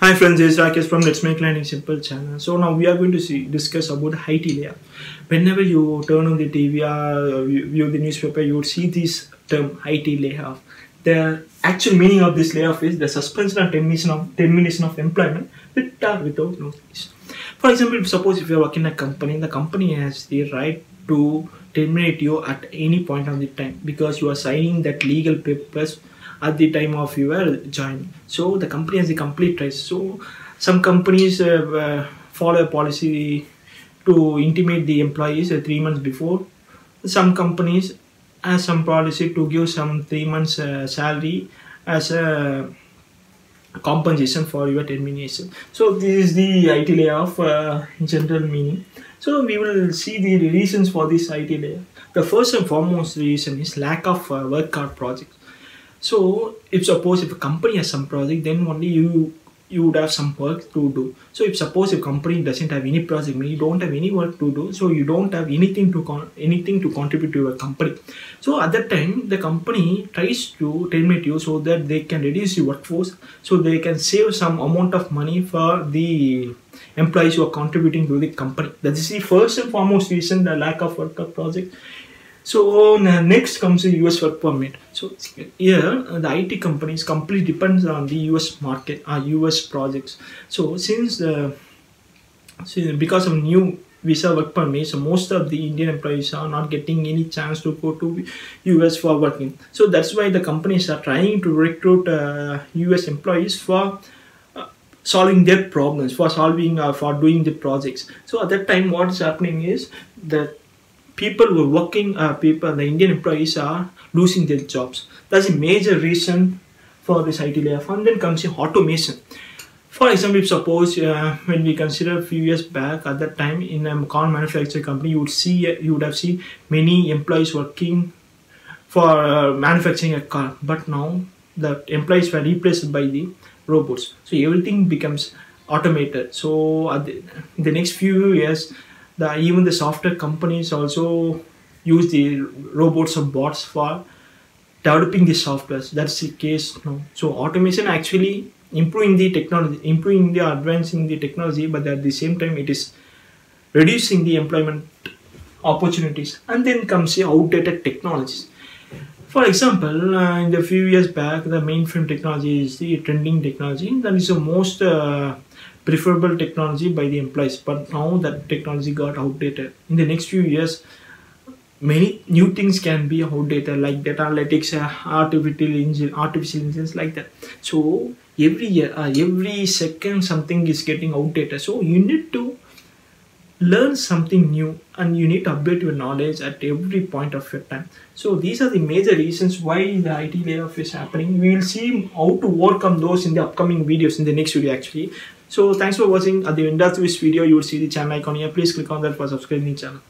Hi friends, this is Rakesh from Let's Make Learning Simple channel. So now we are going to discuss about IT layoff. Whenever you turn on the TV or view the newspaper, you would see this term IT layoff. The actual meaning of this layoff is the suspension or termination of employment with or without notice. For example, suppose if you are working in a company, the company has the right to terminate you at any point of the time because you are signing that legal papers at the time of your joining. So the company has a complete right. So some companies follow a policy to intimate the employees 3 months before. Some companies have some policy to give some 3 months salary as a compensation for your termination. So this is the IT layoff general meaning. So we will see the reasons for this IT layoff. The first and foremost reason is lack of work or projects. So if a company has some project, then only you would have some work to do. So if a company doesn't have any project, you don't have any work to do, so you don't have anything to contribute to your company. So at that time, the company tries to terminate you so that they can reduce your workforce, so they can save some amount of money for the employees who are contributing to the company. That is the first and foremost reason, the lack of work or project. So next comes the US work permit. So here the IT companies completely depends on the US market or US projects. So because of new visa work permits, most of the Indian employees are not getting any chance to go to US for working. So that's why the companies are trying to recruit US employees for solving their problems, for doing the projects. So at that time, what is happening is that people who are working, the Indian employees are losing their jobs. That's a major reason for this IT layoff. And then comes the automation. For example, suppose when we consider a few years back, at that time in a car manufacturing company, you would have seen many employees working for manufacturing a car. But now the employees were replaced by the robots. So everything becomes automated. So in the next few years, even the software companies also use the robots or bots for developing the softwares. That's the case now. So automation actually improving the technology, advancing the technology, but at the same time it is reducing the employment opportunities. And then comes the outdated technologies. For example, in the few years back, the mainframe technology is the trending technology. That is the most preferable technology by the employees, but now that technology got outdated. In the next few years, many new things can be outdated, like data analytics, artificial intelligence, like that. So every year, every second, something is getting outdated. So you need to learn something new, and you need to update your knowledge at every point of your time. So these are the major reasons why the IT layoff is happening. We will see how to overcome those in the upcoming videos, in the next video actually. So thanks for watching. At the end of this video, you will see the channel icon here. Please click on that for subscribing the channel.